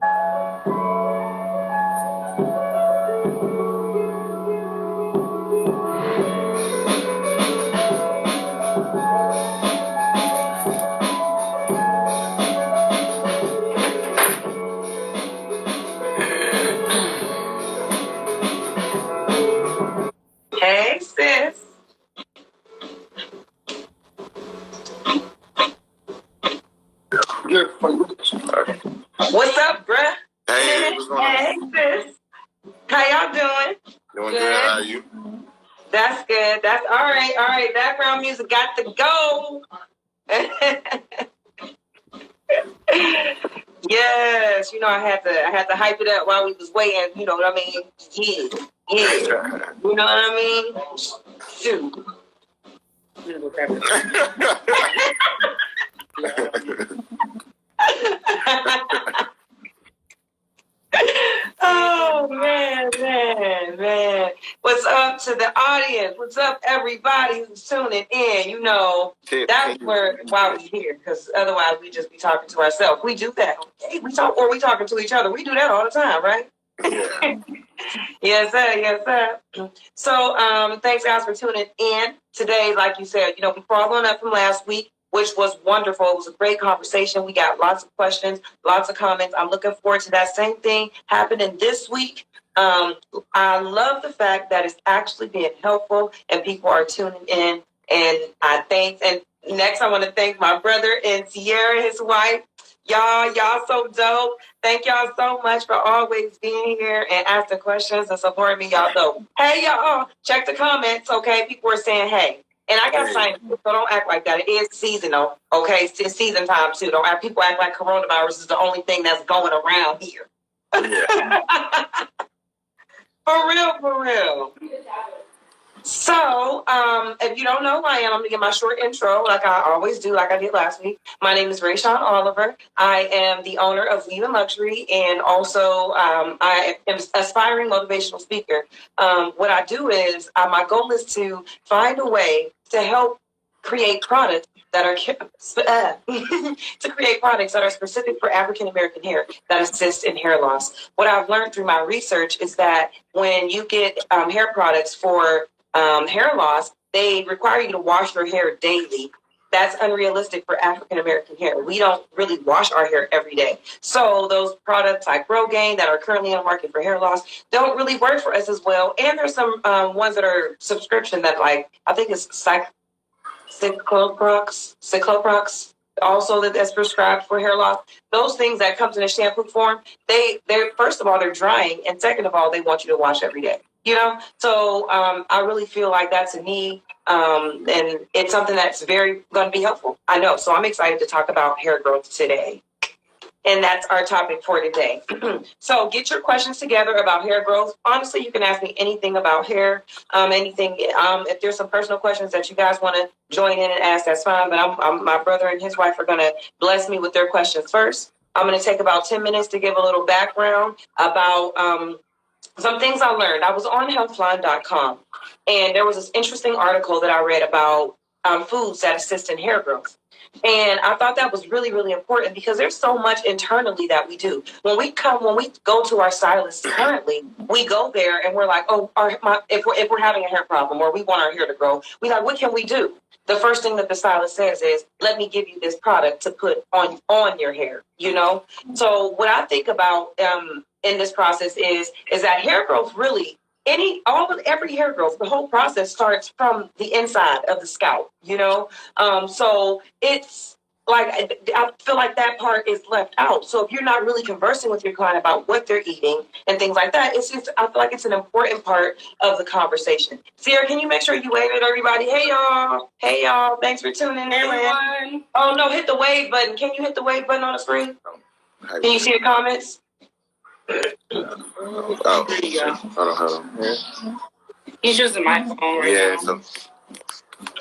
Hey, sis. What's up, bruh? Hey, what's going on? Hey, sis. How y'all doing? Doing good. How are you? That's good. That's all right. All right. Background music got to go. Yes, I had to hype it up while we was waiting. You know what I mean? Yeah, yeah. You know what I mean? Shoot. Oh man. What's up to the audience? What's up, everybody who's tuning in? That's why we're here, because otherwise we just be talking to ourselves. We do that. Okay? We talking to each other. We do that all the time, right? Yeah. Yes, sir. Yes, sir. So, thanks guys for tuning in today. Like you said, we following up from last week, which was wonderful. It was a great conversation. We got lots of questions, lots of comments. I'm looking forward to that same thing happening this week. I love the fact that it's actually being helpful and people are tuning in. And and next I want to thank my brother and Sierra, his wife. Y'all so dope. Thank y'all so much for always being here and asking questions and supporting me, y'all. So, hey, y'all, check the comments, okay? People are saying, hey. And I got signed, so don't act like that. It is seasonal, okay? It's season time, too. Don't have people act like coronavirus is the only thing that's going around here. Yeah. For real. So, if you don't know who I am, I'm going to give my short intro like I always do, like I did last week. My name is Rayshawn Oliver. I am the owner of Weave and Luxury, and also I am an aspiring motivational speaker. What I do is, my goal is to find a way to help create products that are to create products that are specific for African American hair that assist in hair loss. What I've learned through my research is that when you get hair products for hair loss, they require you to wash your hair daily. That's unrealistic for African American hair. We don't really wash our hair every day. So those products like Rogaine that are currently on the market for hair loss don't really work for us as well. And there's some ones that are subscription that, like, I think it's Cycloprox, also that's prescribed for hair loss. Those things that comes in a shampoo form, they're first of all, they're drying, and second of all, they want you to wash every day. So I really feel like that's a need, and it's something that's very going to be helpful. I know. So I'm excited to talk about hair growth today. And that's our topic for today. So get your questions together about hair growth. Honestly, you can ask me anything about hair, anything. If there's some personal questions that you guys want to join in and ask, that's fine. But my brother and his wife are going to bless me with their questions first. I'm going to take about 10 minutes to give a little background about some things I learned. I was on healthline.com, and there was this interesting article that I read about foods that assist in hair growth. And I thought that was really, really important because there's so much internally that we do. When we go to our stylist currently, we go there and we're like, oh, if we're having a hair problem or we want our hair to grow, we like, what can we do? The first thing that the stylist says is, let me give you this product to put on your hair, So what I think about in this process is that hair growth really, every hair growth, the whole process starts from the inside of the scalp, so it's like, I feel like that part is left out. So if you're not really conversing with your client about what they're eating and things like that, I feel like it's an important part of the conversation. Sierra, can you make sure you wave at everybody? Hey y'all, thanks for tuning in. Everyone. Oh no, hit the wave button. Can you hit the wave button on the screen? Can you see the comments? Oh, there you go. Hold on. Yeah. He's using my phone right now.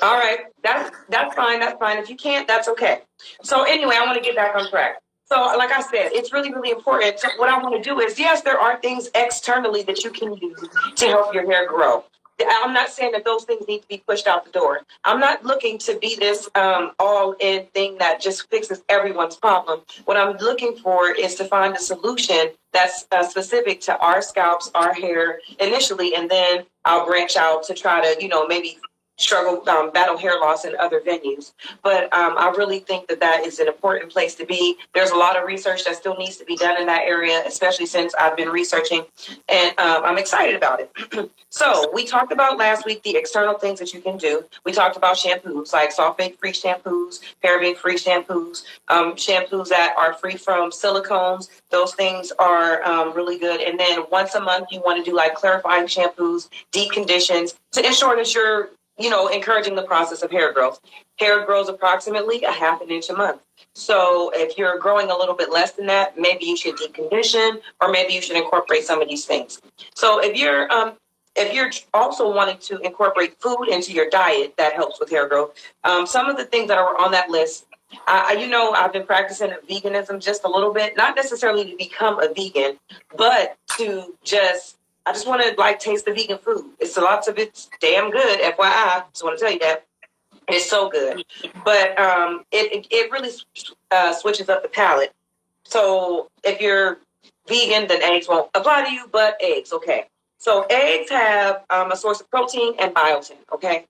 All right, that's fine. That's fine. If you can't, that's okay. So anyway, I want to get back on track. So like I said, it's really, really important. So what I want to do is, yes, there are things externally that you can use to help your hair grow. I'm not saying that those things need to be pushed out the door. I'm not looking to be this all-in thing that just fixes everyone's problem. What I'm looking for is to find a solution that's specific to our scalps, our hair initially, and then I'll branch out to try to, maybe struggle, battle hair loss in other venues. But I really think that that is an important place to be. There's a lot of research that still needs to be done in that area, especially since I've been researching, and I'm excited about it. So we talked about last week the external things that you can do. We talked about shampoos, like sulfate-free shampoos, paraben-free shampoos, shampoos that are free from silicones. Those things are really good. And then once a month, you want to do like clarifying shampoos, deep conditions to ensure that you're encouraging the process of hair growth. Hair grows approximately a half an inch a month. So if you're growing a little bit less than that, maybe you should deep condition, or maybe you should incorporate some of these things. So if you're also wanting to incorporate food into your diet, that helps with hair growth. Some of the things that are on that list, I've been practicing veganism just a little bit, not necessarily to become a vegan, but I just want to like taste the vegan food. It's lots of it's damn good, FYI. Just want to tell you that it's so good, but it really switches up the palate. So if you're vegan, then eggs won't apply to you, but eggs, okay. So eggs have a source of protein and biotin, okay?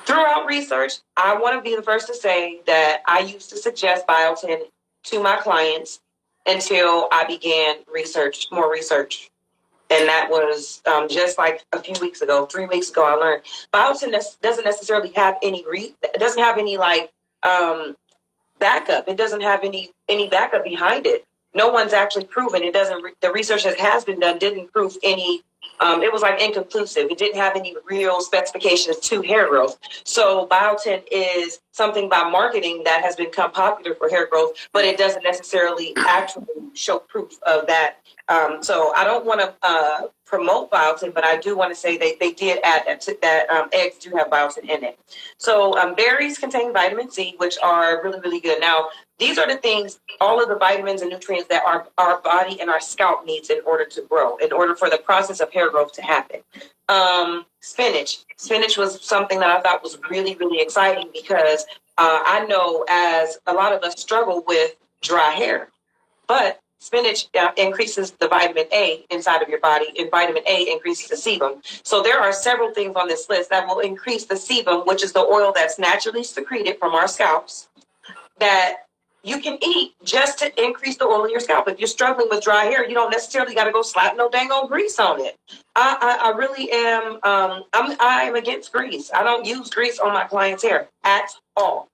Throughout research, I want to be the first to say that I used to suggest biotin to my clients until I began more research. And that was just like a few weeks ago, 3 weeks ago, I learned biotin doesn't necessarily have it doesn't have any like backup. It doesn't have any backup behind it. No one's actually proven it doesn't. The research that has been done didn't prove any. It was like inconclusive. It didn't have any real specifications to hair growth. So biotin is something by marketing that has become popular for hair growth, but it doesn't necessarily actually show proof of that. So I don't want to promote biotin, but I do want to say they did add that eggs do have biotin in it. So berries contain vitamin C, which are really, really good. Now, these are the things, all of the vitamins and nutrients that our body and our scalp needs in order to grow, in order for the process of hair growth to happen. Spinach was something that I thought was really, really exciting because I know as a lot of us struggle with dry hair, but spinach increases the vitamin A inside of your body, and vitamin A increases the sebum. So there are several things on this list that will increase the sebum, which is the oil that's naturally secreted from our scalps, that you can eat just to increase the oil in your scalp. If you're struggling with dry hair, you don't necessarily got to go slap no dang old grease on it. I really am. I am against grease. I don't use grease on my clients' hair at all.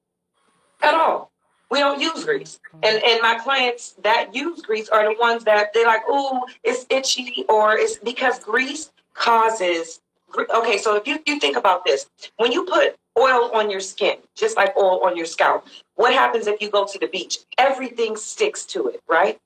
At all. We don't use grease. And my clients that use grease are the ones that they're like, oh, it's itchy, or it's because grease causes. Okay, so if you think about this, when you put oil on your skin, just like oil on your scalp, what happens if you go to the beach? Everything sticks to it, right?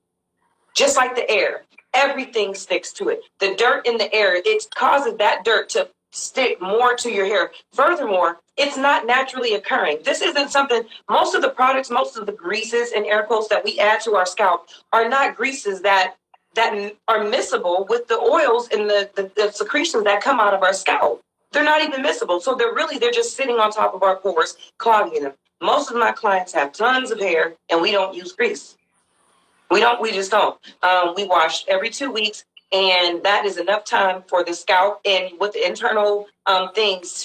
Just like the air, everything sticks to it. The dirt in the air, it causes that dirt to stick more to your hair. Furthermore, it's not naturally occurring. This isn't something, most of the products, most of the greases and air quotes that we add to our scalp are not greases that are miscible with the oils and the secretions that come out of our scalp. They're not even miscible. So they're just sitting on top of our pores, clogging them. Most of my clients have tons of hair and we don't use grease. We just don't. We wash every 2 weeks, and that is enough time for the scalp and with the internal things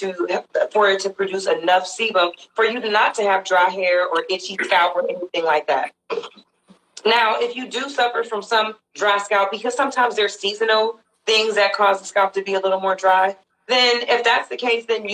for it to produce enough sebum for you not to have dry hair or itchy scalp or anything like that. Now, if you do suffer from some dry scalp, because sometimes there's seasonal things that cause the scalp to be a little more dry, then if that's the case, then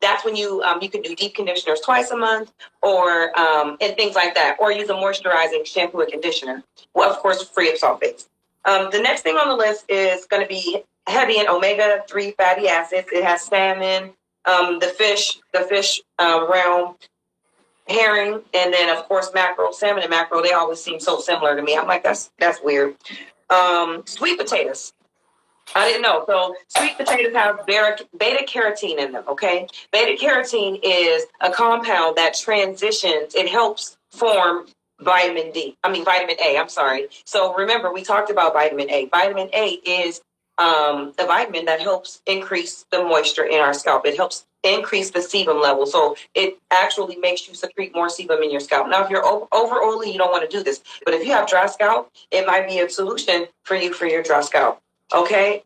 that's when you can do deep conditioners twice a month, or and things like that, or use a moisturizing shampoo and conditioner. Well, of course, free of sulfates. The next thing on the list is going to be heavy in omega-3 fatty acids. It has salmon, the fish realm, herring, and then of course mackerel. Salmon and mackerel, they always seem so similar to me. I'm like, that's weird. Sweet potatoes. I didn't know. So sweet potatoes have beta carotene in them, okay? Beta carotene is a compound that transitions. It helps form vitamin A, I'm sorry. So remember, we talked about vitamin A. Vitamin A is a vitamin that helps increase the moisture in our scalp. It helps increase the sebum level. So it actually makes you secrete more sebum in your scalp. Now, if you're over oily, you don't want to do this. But if you have dry scalp, it might be a solution for you for your dry scalp. Okay.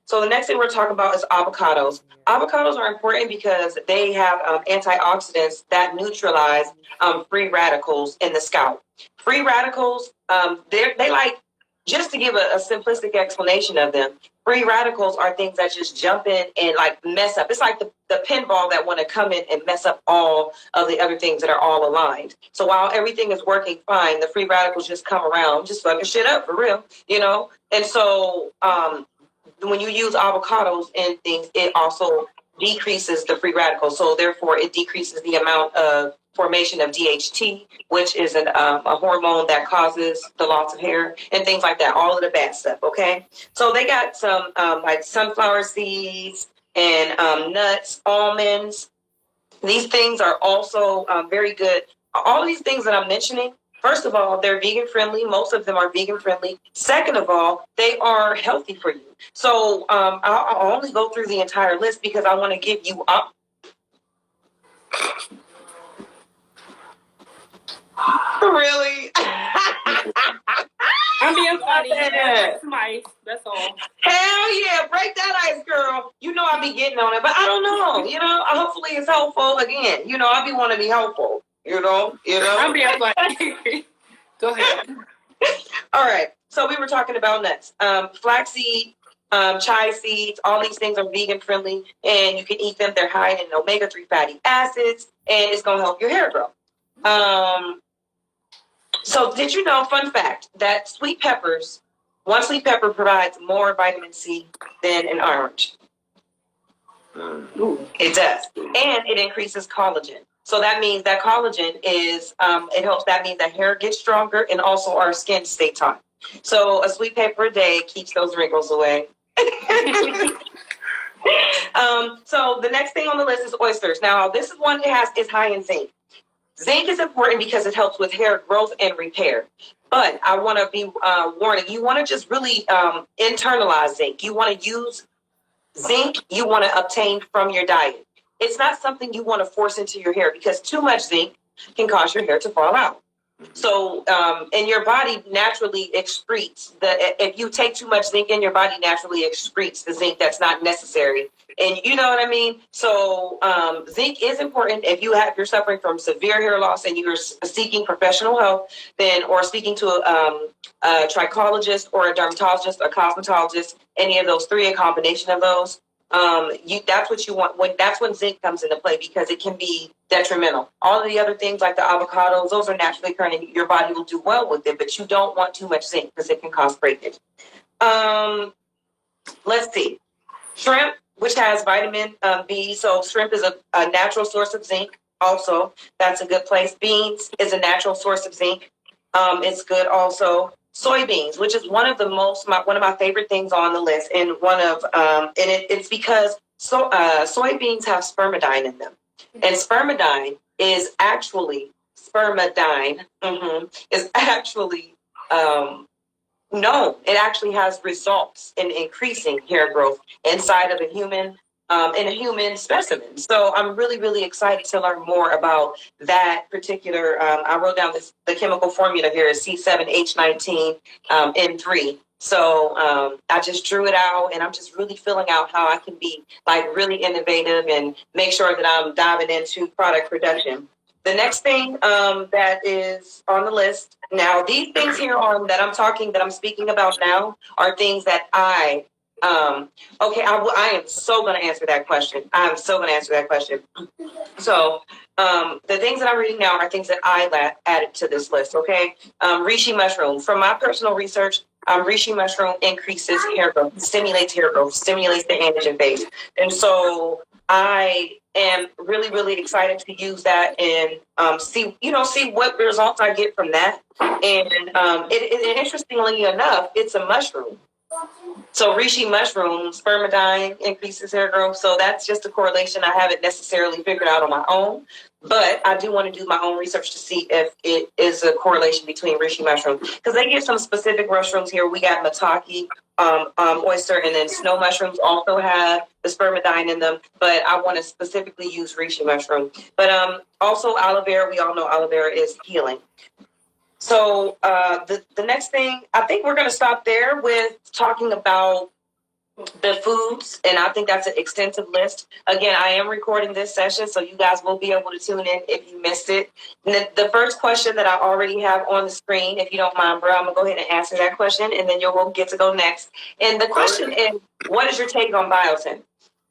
So the next thing we're talking about is avocados. Avocados are important because they have antioxidants that neutralize free radicals in the scalp. Free radicals, they like, just to give a simplistic explanation of them, free radicals are things that just jump in and like mess up. It's like the pinball that want to come in and mess up all of the other things that are all aligned. So while everything is working fine, the free radicals just come around, just fucking shit up for real, you know? And so when you use avocados and things, it also decreases the free radicals. So therefore, it decreases the amount of formation of DHT, which is a hormone that causes the loss of hair and things like that. All of the bad stuff. Okay, so they got some like sunflower seeds and nuts, almonds. These things are also very good. All of these things that I'm mentioning, first of all, they're vegan friendly. Most of them are vegan friendly. Second of all, they are healthy for you. So I'll only go through the entire list because I want to give you up. Really? I'm being funny. Some ice. That's all. Hell yeah, break that ice, girl. You know I be getting on it, but I don't know. You know, hopefully it's helpful. Again, you know, I be want to be helpful. You know. I'm being funny. Go ahead. All right. So we were talking about nuts, flaxseed, chia seeds. All these things are vegan friendly, and you can eat them. They're high in omega-3 fatty acids, and it's gonna help your hair grow. So did you know, fun fact, that sweet peppers, one sweet pepper provides more vitamin C than an orange? It does. And it increases collagen. So that means that collagen is, it helps, that means that hair gets stronger and also our skin stay taut. So a sweet pepper a day keeps those wrinkles away. So the next thing on the list is oysters. Now, this is one that is high in zinc. Zinc is important because it helps with hair growth and repair. But I want to be warning, you want to just really internalize zinc. You want to use zinc, you want to obtain from your diet. It's not something you want to force into your hair because too much zinc can cause your hair to fall out. So, and your body naturally excretes if you take too much zinc in, your body naturally excretes the zinc that's not necessary. And you know what I mean? So, zinc is important if you're suffering from severe hair loss and you're seeking professional help, or speaking to a trichologist or a dermatologist, a cosmetologist, any of those three, a combination of those. That's what you want that's when zinc comes into play because it can be detrimental. All of the other things like the avocados, those are naturally occurring and your body will do well with it, but you don't want too much zinc because it can cause breakage. Let's see. Shrimp, which has vitamin B. So shrimp is a natural source of zinc. Also, that's a good place. Beans is a natural source of zinc. It's good also. Soybeans, which is one of my favorite things on the list, and it's because soybeans have spermidine in them, and spermidine is actually known. It actually has results in increasing hair growth inside of in a human specimen. So I'm really, really excited to learn more about that particular. I wrote down the chemical formula here is C7H19N3. So I just drew it out, and I'm just really filling out how I can be like really innovative and make sure that I'm diving into product production. The next thing that is on the list now, these things here that I'm speaking about now are things that I am so going to answer that question. I'm so going to answer that question. So the things that I'm reading now are things that I added to this list. Okay, reishi mushroom. From my personal research, reishi mushroom increases hair growth, stimulates hair growth, stimulates the anagen phase, and so I am really, really excited to use that and see what results I get from that. And interestingly enough, it's a mushroom. So reishi mushroom, spermidine increases hair growth. So that's just a correlation I haven't necessarily figured out on my own. But I do want to do my own research to see if it is a correlation between reishi mushroom. Because they give some specific mushrooms here. We got maitake, oyster, and then snow mushrooms also have the spermidine in them. But I want to specifically use reishi mushroom. But also aloe vera. We all know aloe vera is healing. So the next thing, I think we're going to stop there with talking about the foods, and I think that's an extensive list. Again, I am recording this session, so you guys will be able to tune in if you missed it. The first question that I already have on the screen, if you don't mind, bro, I'm going to go ahead and answer that question, and then you'll get to go next. And the question is, what is your take on biotin?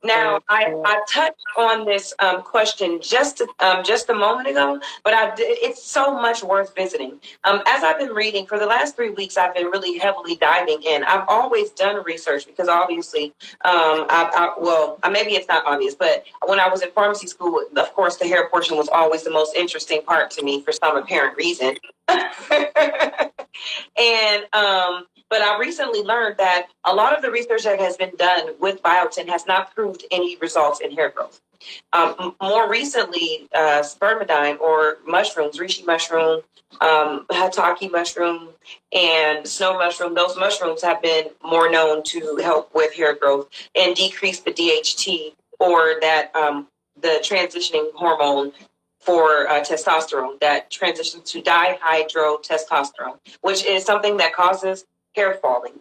Now, I touched on this question just a moment ago, but it's so much worth visiting. As I've been reading for the last 3 weeks, I've been really heavily diving in. I've always done research because obviously, maybe it's not obvious, but when I was in pharmacy school, of course, the hair portion was always the most interesting part to me for some apparent reason. And but I recently learned that a lot of the research that has been done with biotin has not proved any results in hair growth. More recently, spermidine or mushrooms, reishi mushroom, hatake mushroom, and snow mushroom, those mushrooms have been more known to help with hair growth and decrease the DHT or that the transitioning hormone for testosterone that transitions to dihydrotestosterone, which is something that causes hair falling,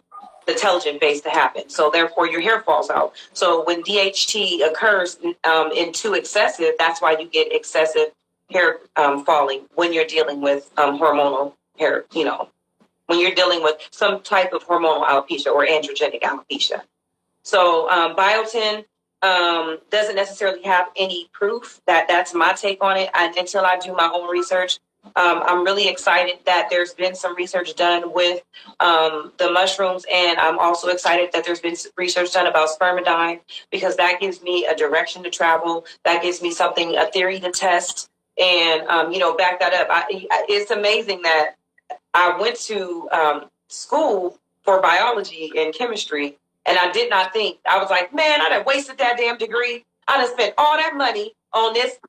the telogen phase to happen. So therefore your hair falls out. So when DHT occurs in too excessive, that's why you get excessive hair falling when you're dealing with hormonal hair, when you're dealing with some type of hormonal alopecia or androgenic alopecia. So biotin doesn't necessarily have any proof. That's my take on it. Until I do my own research, I'm really excited that there's been some research done with the mushrooms, and I'm also excited that there's been research done about spermidine because that gives me a direction to travel. That gives me a theory to test, and back that up. It's amazing that I went to school for biology and chemistry, and I did not think. I was like, man, I done wasted that damn degree. I done spent all that money on this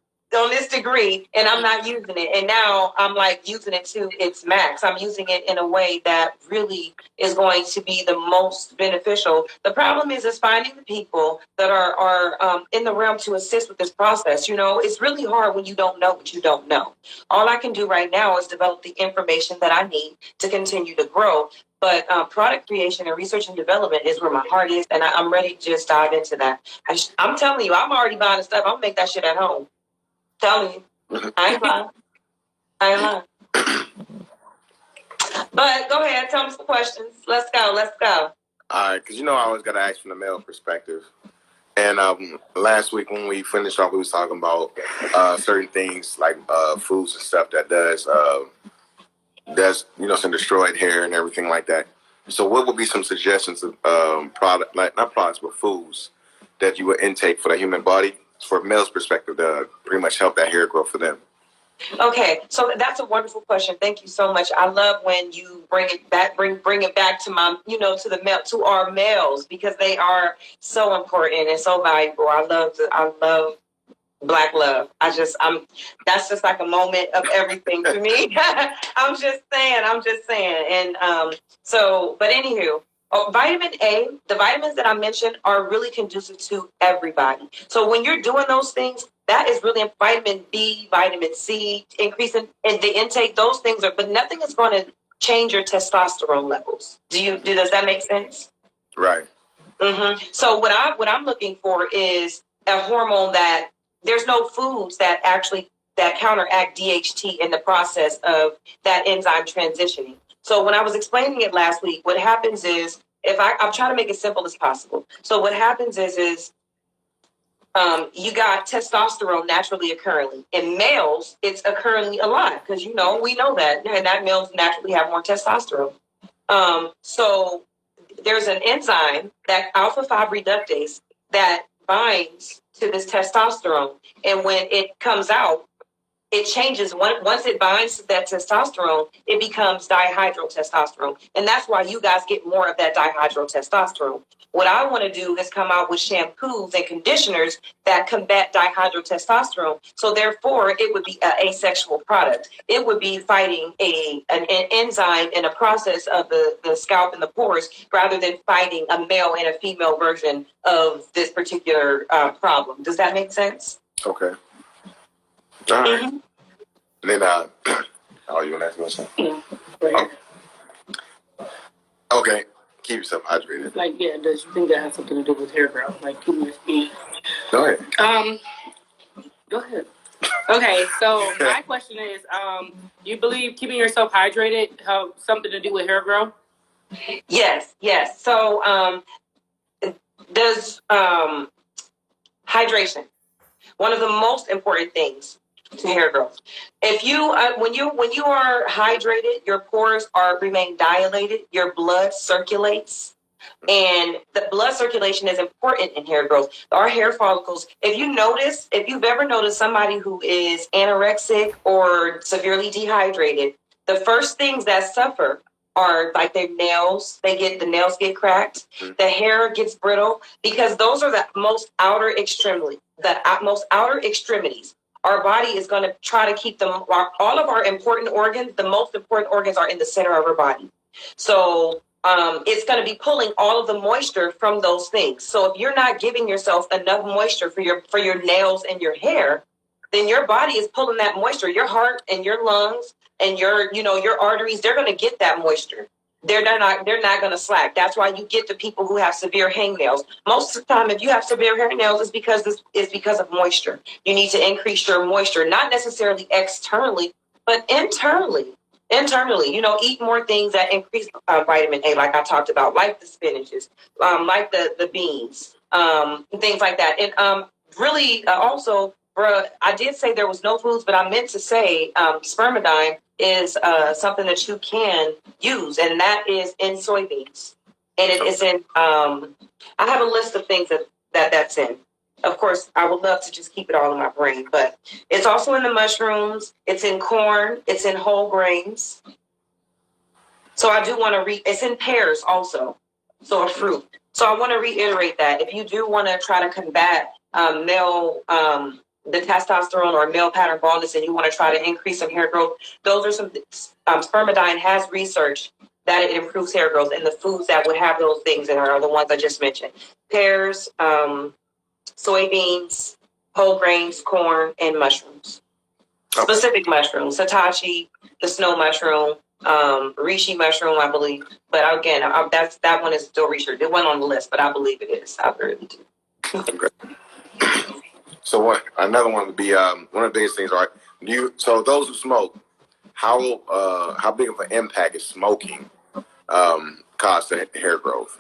degree, and I'm not using it. And now I'm like using it to its max. I'm using it in a way that really is going to be the most beneficial. The problem is finding the people that are in the realm to assist with this process. It's really hard when you don't know what you don't know. All I can do right now is develop the information that I need to continue to grow. But product creation and research and development is where my heart is, and I'm ready to just dive into that. I'm telling you, I'm already buying the stuff. I'm gonna make that shit at home. Telling you, I ain't lying. I ain't lying. But go ahead, tell me some questions. Let's go. All right, because I always got to ask from the male perspective. And last week when we finished off, we was talking about certain things like foods and stuff that does some destroyed hair and everything like that. So what would be some suggestions of product, like not products, but foods that you would intake for the human body, for a male's perspective, to pretty much help that hair grow for them? Okay, so that's a wonderful question. Thank you so much. I love when you bring it back to my, to our males, because they are so important and so valuable. I love Black love. That's just like a moment of everything to me. I'm just saying. And but anywho, vitamin A, the vitamins that I mentioned are really conducive to everybody. So when you're doing those things, that is really vitamin B, vitamin C, increasing in the intake. Those things but nothing is going to change your testosterone levels. Does that make sense? Right. Mm-hmm. So what I'm looking for is a hormone that there's no foods that counteract DHT in the process of that enzyme transitioning. So when I was explaining it last week, what happens is I'm trying to make it simple as possible. So what happens is you got testosterone naturally occurring. In males, it's occurring a lot because we know that males naturally have more testosterone. So there's an enzyme, that alpha 5 reductase, that binds to this testosterone, and when it comes out, it changes. Once it binds to that testosterone, it becomes dihydrotestosterone. And that's why you guys get more of that dihydrotestosterone. What I want to do is come out with shampoos and conditioners that combat dihydrotestosterone. So therefore, it would be an asexual product. It would be fighting an enzyme in a process of the scalp and the pores rather than fighting a male and a female version of this particular problem. Does that make sense? Okay. All right. Mm-hmm. And then, oh, you want to ask me something? Yeah. Right. Oh. Okay. Keep yourself hydrated. Like, yeah, does you think that has something to do with hair growth? Like, keeping your skin? Go ahead. Go ahead. Okay, so my question is, you believe keeping yourself hydrated have something to do with hair growth? Yes. So, does hydration, one of the most important things to hair growth. If you when you are hydrated, your pores remain dilated, your blood circulates, and the blood circulation is important in hair growth. Our hair follicles, if you've ever noticed somebody who is anorexic or severely dehydrated, the first things that suffer are like their nails. The nails get cracked, the hair gets brittle, because those are the most outer extremities. Most outer extremities. Our body is going to try to keep them. All of our important organs, the most important organs, are in the center of our body. So it's going to be pulling all of the moisture from those things. So if you're not giving yourself enough moisture for your nails and your hair, then your body is pulling that moisture. Your heart and your lungs and your arteries, they're going to get that moisture. They're not going to slack. That's why you get the people who have severe hangnails. Most of the time, if you have severe hangnails, it's because of moisture. You need to increase your moisture, not necessarily externally, but internally. Internally, eat more things that increase vitamin A, like I talked about, like the spinaches, like the beans, things like that. And really, also, I did say there was no foods, but I meant to say spermidine is something that you can use, and that is in soybeans. And it is in, I have a list of things that's in. Of course, I would love to just keep it all in my brain, but it's also in the mushrooms. It's in corn. It's in whole grains. So I do want to it's in pears also. So a fruit. So I want to reiterate that if you do want to try to combat the testosterone or male pattern baldness, and you want to try to increase some hair growth, those are some, spermidine has research that it improves hair growth, and the foods that would have those things in are the ones I just mentioned. Pears, soybeans, whole grains, corn, and mushrooms. Specific mushrooms, satachi, the snow mushroom, reishi mushroom, I believe. But again, that one is still research. It went on the list, but I believe it is. I really do. Okay. So another one would be one of the biggest things are so those who smoke, how big of an impact is smoking cause to hair growth?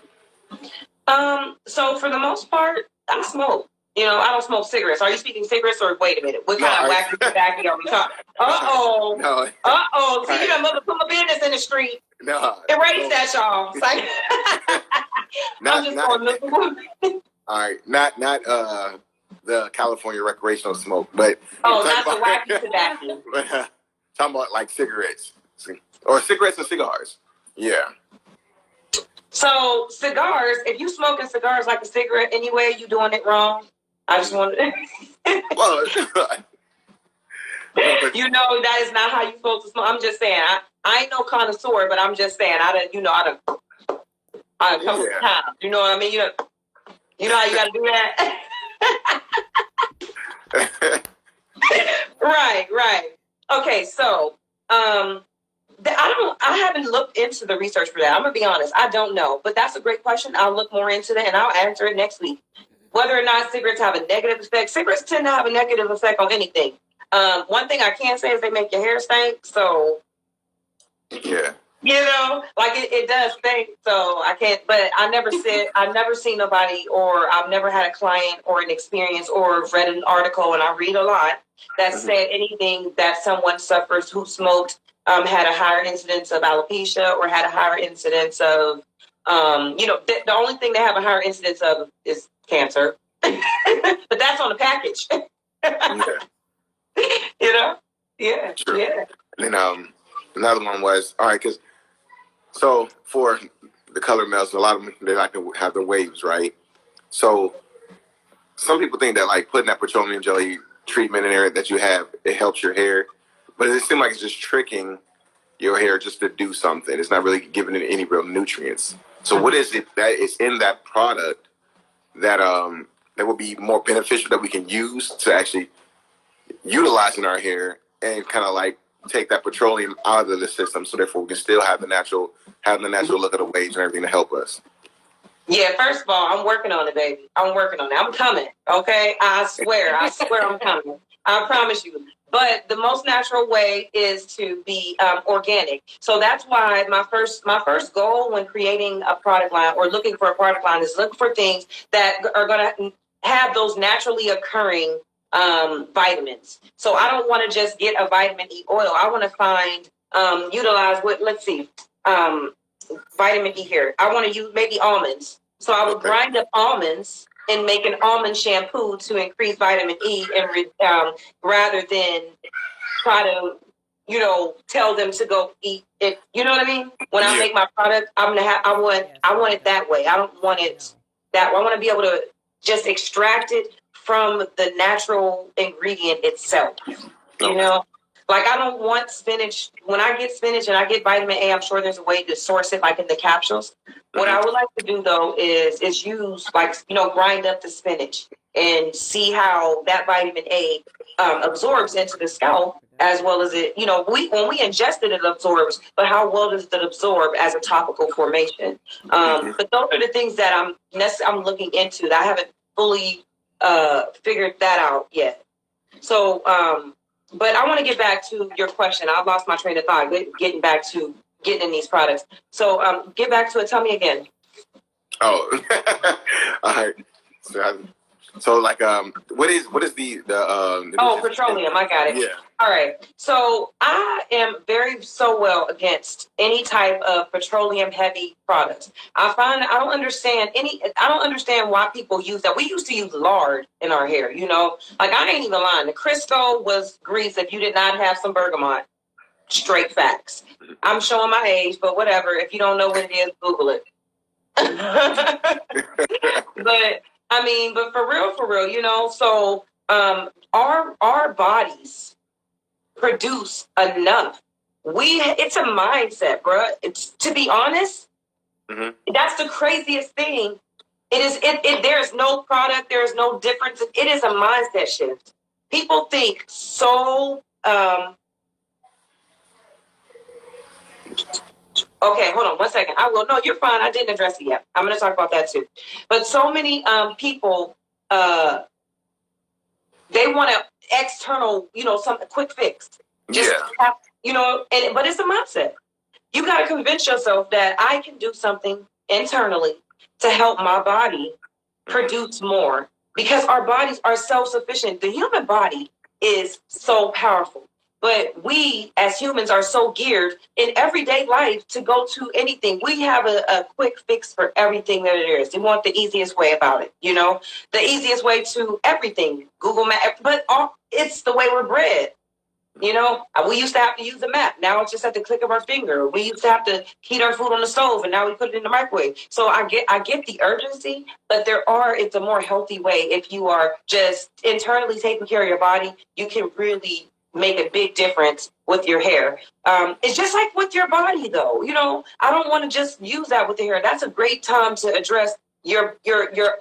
So for the most part, I smoke. I don't smoke cigarettes. Are you speaking cigarettes, or wait a minute? What kind of wacky tobacco are we talking? Uh-oh. No. Uh-oh. See, you done mother put my business in the street. No. Erase that, y'all. It's like, I'm just going all right. Not the California recreational smoke, but not the wacky tobacco. Talking about like cigarettes. Or cigarettes and cigars. Yeah. So cigars, if you smoking cigars like a cigarette anyway, you doing it wrong. I just wanted well, that is not how you supposed to smoke. I'm just saying, I ain't no connoisseur, but I'm just saying, I done a couple of times. You know what I mean? You know how you got to do that? Right. Okay, so I haven't looked into the research for that. I'm gonna be honest, I don't know, but that's a great question. I'll look more into that and I'll answer it next week. Whether or not cigarettes have a negative effect, cigarettes tend to have a negative effect on anything. One thing I can say is they make your hair stink. So yeah, like it does stink. So I can't. But I've never seen nobody, or I've never had a client or an experience or read an article, and I read a lot that said anything that someone suffers who smoked had a higher incidence of alopecia or had a higher incidence of, the only thing they have a higher incidence of is cancer. But that's on the package. Yeah. Yeah. Sure. Yeah. And then another one was all right because so for the color melts, a lot of them they like to have the waves, right? So some people think that like putting that petroleum jelly treatment in there that you have, it helps your hair, but it seems like it's just tricking your hair just to do something. It's not really giving it any real nutrients. So what is it that is in that product that that will be more beneficial that we can use to actually utilize in our hair and kind of like take that petroleum out of the system, so therefore we can still have the natural look of the waves and everything to help us. Yeah, first of all, I'm working on it, baby. I'm working on it. I'm coming. Okay, I swear I'm coming. I promise you. But the most natural way is to be organic. So that's why my first goal when creating a product line or looking for a product line is look for things that are going to have those naturally occurring vitamins. So I don't want to just get a vitamin E oil. I want to find utilize what. Let's see. Vitamin E here. I want to use maybe almonds. So I would grind up almonds and make an almond shampoo to increase vitamin E and rather than try to, tell them to go eat it. You know what I mean? When I make my product, I want it that way. I don't want it that way. I want to be able to just extract it from the natural ingredient itself. You know? Like I don't want spinach. When I get spinach and I get vitamin A, I'm sure there's a way to source it, like in the capsules. What I would like to do though is use grind up the spinach and see how that vitamin A absorbs into the scalp as well as it. When we ingest it, it absorbs, but how well does it absorb as a topical formation? But those are the things that I'm looking into that I haven't fully figured that out yet. So. But I want to get back to your question. I lost my train of thought. Getting back to getting in these products. So get back to it. Tell me again. Oh, all right. So like what is the petroleum. I got it. Yeah. All right. So I am so well against any type of petroleum heavy products. I don't understand why people use that. We used to use lard in our hair, Like I ain't even lying. The Crisco was grease if you did not have some bergamot. Straight facts. I'm showing my age, but whatever. If you don't know what it is, Google it. But but for real, so our bodies produce enough. It's a mindset, bro. It's, to be honest, that's the craziest thing. There is no product, there is no difference. It is a mindset shift. People think so okay, hold on one second. I will. No, you're fine. I didn't address it yet. I'm going to talk about that too. But so many people, they want an external, some quick fix. But it's a mindset. You got to convince yourself that I can do something internally to help my body produce more because our bodies are self-sufficient. The human body is so powerful. But we, as humans, are so geared in everyday life to go to anything. We have a quick fix for everything that it is. We want the easiest way about it, the easiest way to everything. Google Map, but it's the way we're bred. We used to have to use a map. Now it's just at the click of our finger. We used to have to heat our food on the stove, and now we put it in the microwave. So I get the urgency, but it's a more healthy way. If you are just internally taking care of your body, you can really make a big difference with your hair. It's just like with your body, though. I don't want to just use that with the hair. That's a great time to address your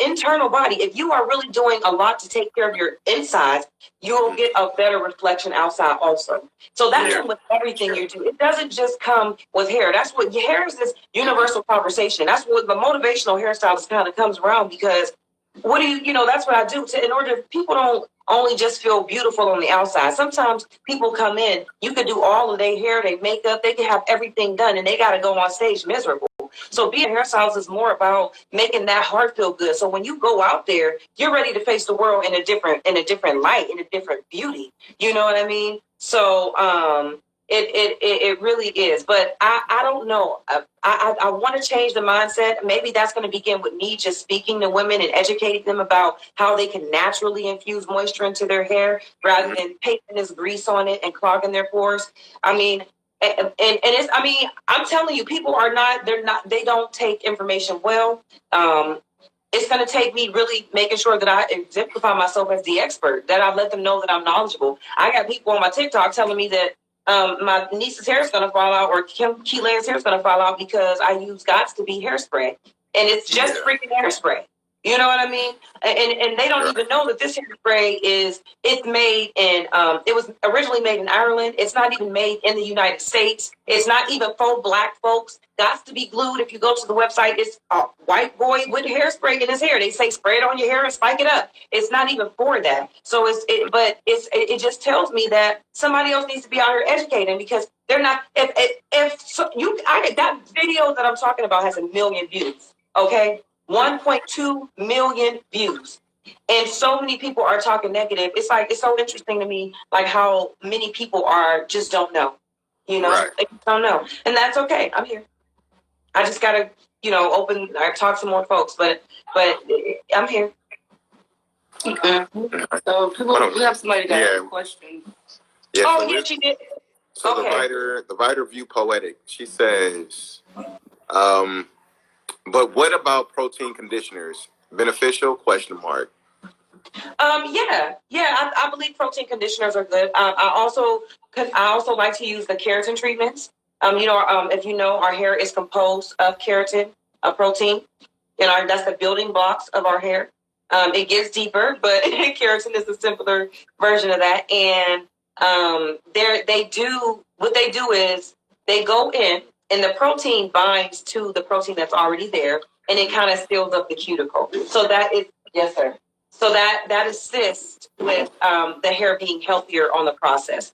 internal body. If you are really doing a lot to take care of your insides, you'll get a better reflection outside also. So that's with everything you do. It doesn't just come with hair. That's what your hair is, this universal conversation. That's what the motivational hairstylist kind of comes around because what do that's what I do in order people don't only just feel beautiful on the outside. Sometimes people come in, you could do all of their hair, their makeup, they can have everything done and they got to go on stage miserable. So being a hairstylist is more about making that heart feel good. So when you go out there, you're ready to face the world in a different light, in a different beauty. You know what I mean? So It really is. But I don't know. I want to change the mindset. Maybe that's going to begin with me just speaking to women and educating them about how they can naturally infuse moisture into their hair rather than painting this grease on it and clogging their pores. I mean, and it's, I mean, I'm telling you, people are not, they don't take information well. It's going to take me really making sure that I exemplify myself as the expert, that I let them know that I'm knowledgeable. I got people on my TikTok telling me that my niece's hair is going to fall out or Keelan's hair is going to fall out because I use Gots to be hairspray. And it's just freaking hairspray. You know what I mean? And they don't even know that this hairspray it's made in, it was originally made in Ireland. It's not even made in the United States. It's not even for black folks. Got to be glued. If you go to the website, it's a white boy with hairspray in his hair. They say spray it on your hair and spike it up. It's not even for that. So it just tells me that somebody else needs to be out here educating because they're not. If so, that video that I'm talking about has 1 million views. Okay, 1.2 million views. And so many people are talking negative. It's like, it's so interesting to me, like how many people just don't know, they don't know. And that's okay. I'm here. I just gotta, talk to more folks, but I'm here. Mm-hmm. So we have somebody got a question. Yeah, oh, yeah, she did. So the writer View Poetic, she says, but what about protein conditioners? Beneficial? Question mark. I believe protein conditioners are good. I also like to use the keratin treatments. If you know, our hair is composed of keratin, a protein, and that's the building blocks of our hair. It gets deeper, but keratin is a simpler version of that. And what they do is they go in, and the protein binds to the protein that's already there, and it kind of seals up the cuticle. So that is, yes, sir. So that assists with the hair being healthier on the process.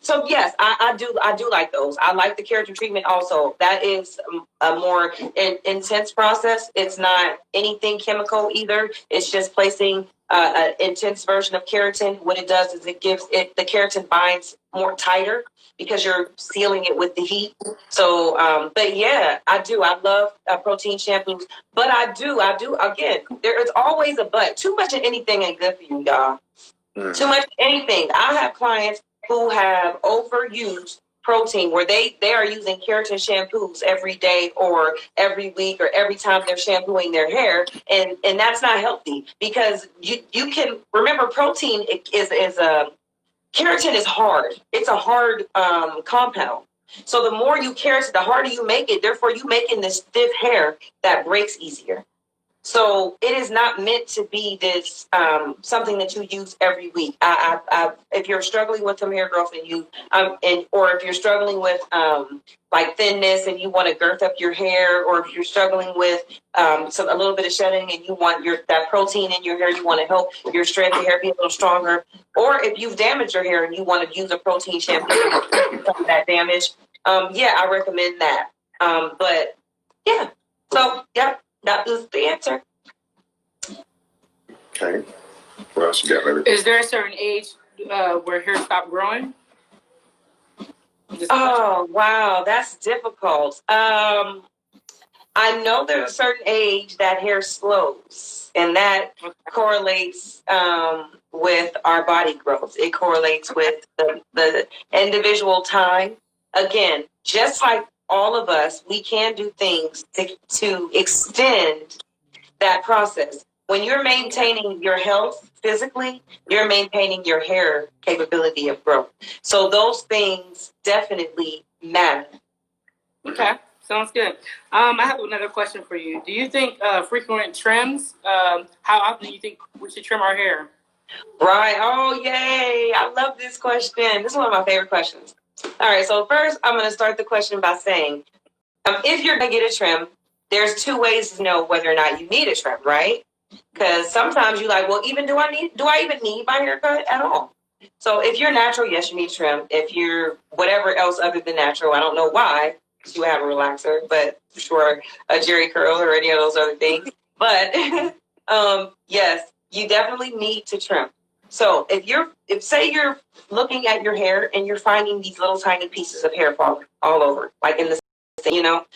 So yes, I do like those. I like the keratin treatment also. That is a more intense process. It's not anything chemical either. It's just placing an intense version of keratin. What it does is it gives it, the keratin binds more tighter because you're sealing it with the heat. So, but yeah, I do. I love protein shampoos, but I do. Again, there is always a but. Too much of anything ain't good for you, y'all. Too much of anything. I have clients who have overused protein where they are using keratin shampoos every day or every week or every time they're shampooing their hair, and that's not healthy because you can remember protein is a keratin is hard. It's a hard compound. So the more you keratin, the harder you make it. Therefore, you making this stiff hair that breaks easier. So it is not meant to be this something that you use every week. If you're struggling with some hair growth or if you're struggling with like thinness and you want to girth up your hair, or if you're struggling with a little bit of shedding and you want that protein in your hair, you want to help your strand of hair be a little stronger, or if you've damaged your hair and you want to use a protein shampoo to some of that damage, I recommend that. But yeah, so yeah. That was the answer. Okay. What else you got, baby? Is there a certain age where hair stop growing? Oh, wow. That's difficult. I know there's a certain age that hair slows, and that correlates with our body growth. It correlates with the individual time. Again, just like all of us, we can do things to extend that process. When you're maintaining your health physically, you're maintaining your hair capability of growth. So those things definitely matter. Okay, sounds good. I have another question for you. Do you think frequent trims? How often do you think we should trim our hair? Right. Oh, yay. I love this question. This is one of my favorite questions. All right. So first, I'm going to start the question by saying, if you're going to get a trim, there's 2 ways to know whether or not you need a trim, right? Because sometimes you're like, well, do I even need my haircut at all? So if you're natural, yes, you need trim. If you're whatever else other than natural, I don't know why, because you have a relaxer, but for sure a jerry curl or any of those other things. But yes, you definitely need to trim. So if say you're looking at your hair and you're finding these little tiny pieces of hair fall all over, like in the,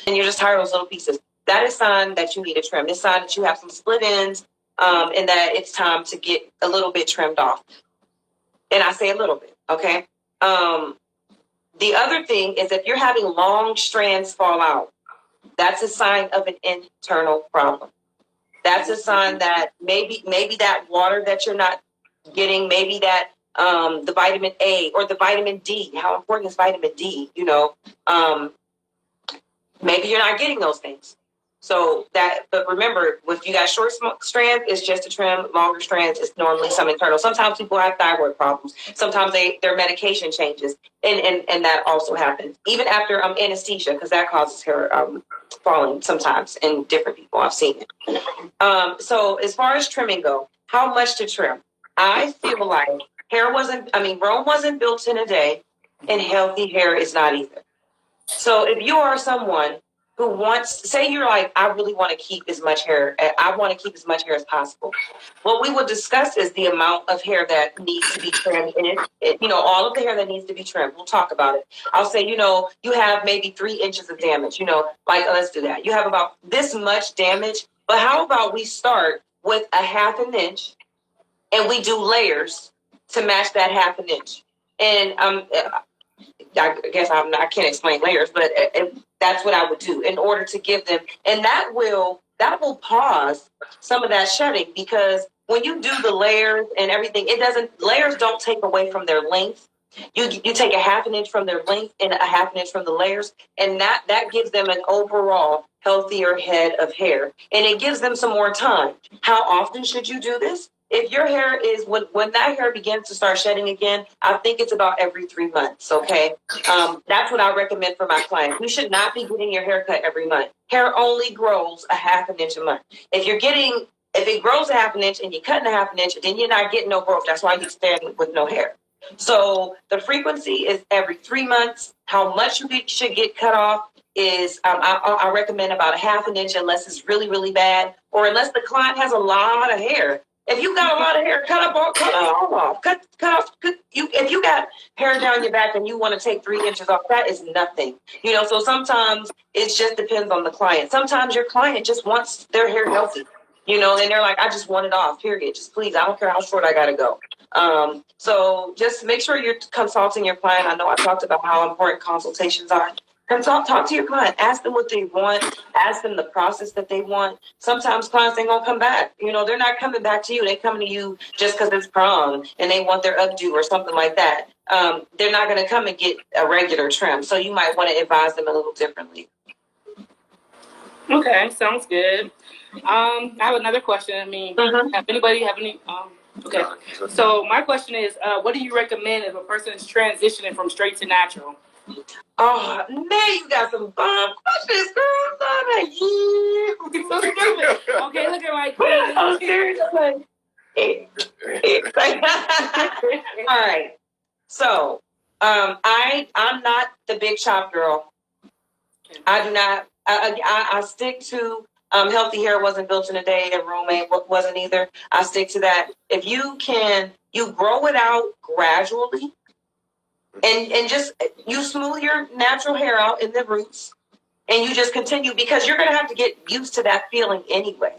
and you're just tired of those little pieces, that is a sign that you need a trim. It's a sign that you have some split ends, and that it's time to get a little bit trimmed off. And I say a little bit, okay? The other thing is if you're having long strands fall out, that's a sign of an internal problem. That's a sign that maybe that water that you're not getting, maybe that the vitamin A or the vitamin D. How important is vitamin D? Maybe you're not getting those things. So but remember, if you got short strands, it's just a trim. Longer strands, it's normally some internal. Sometimes people have thyroid problems. Sometimes their medication changes, and that also happens. Even after anesthesia, because that causes hair falling sometimes in different people. I've seen it. So as far as trimming go, how much to trim? I feel like Rome wasn't built in a day, and healthy hair is not either. So if you are someone who say you're like, I really want to keep as much hair, I want to keep as much hair as possible. What we will discuss is the amount of hair that needs to be trimmed in it. All of the hair that needs to be trimmed. We'll talk about it. I'll say, you have maybe 3 inches of damage, let's do that. You have about this much damage, but how about we start with a 1/2 inch and we do layers to match that 1/2 inch. And I guess I can't explain layers, but that's what I would do in order to give them, and that will pause some of that shedding, because when you do the layers and everything, layers don't take away from their length. You take a 1/2 inch from their length and a 1/2 inch from the layers, and that gives them an overall healthier head of hair, and it gives them some more time. How often should you do this? If your hair is when that hair begins to start shedding again, I think it's about every 3 months. Okay, that's what I recommend for my clients. You should not be getting your hair cut every month. Hair only grows a 1/2 inch a month. If it grows a 1/2 inch and you're cutting a 1/2 inch, then you're not getting no growth. That's why you stand with no hair. So the frequency is every 3 months. How much you should get cut off is I recommend about a 1/2 inch, unless it's really, really bad, or unless the client has a lot of hair. If you got a lot of hair, cut it all off. Cut off. If you got hair down your back and you want to take 3 inches off, that is nothing. So sometimes it just depends on the client. Sometimes your client just wants their hair healthy, and they're like, I just want it off, period. Just please, I don't care how short I got to go. So just make sure you're consulting your client. I know I talked about how important consultations are. Talk to your client. Ask them what they want. Ask them the process that they want. Sometimes clients ain't gonna come back. They're not coming back to you. They come to you just because it's prom and they want their updo or something like that. They're not gonna come and get a regular trim. So you might want to advise them a little differently. Okay, sounds good. I have another question. Have anybody have any? Okay. So my question is, what do you recommend if a person is transitioning from straight to natural? Oh, now you got some bomb questions, girl. So stupid. Okay, look at my queen. I'm serious. All right. So, I'm not the big chop girl. I do not. I stick to healthy hair wasn't built in a day, and roommate wasn't either. I stick to that. If you grow it out gradually. And just you smooth your natural hair out in the roots, and you just continue, because you're going to have to get used to that feeling anyway.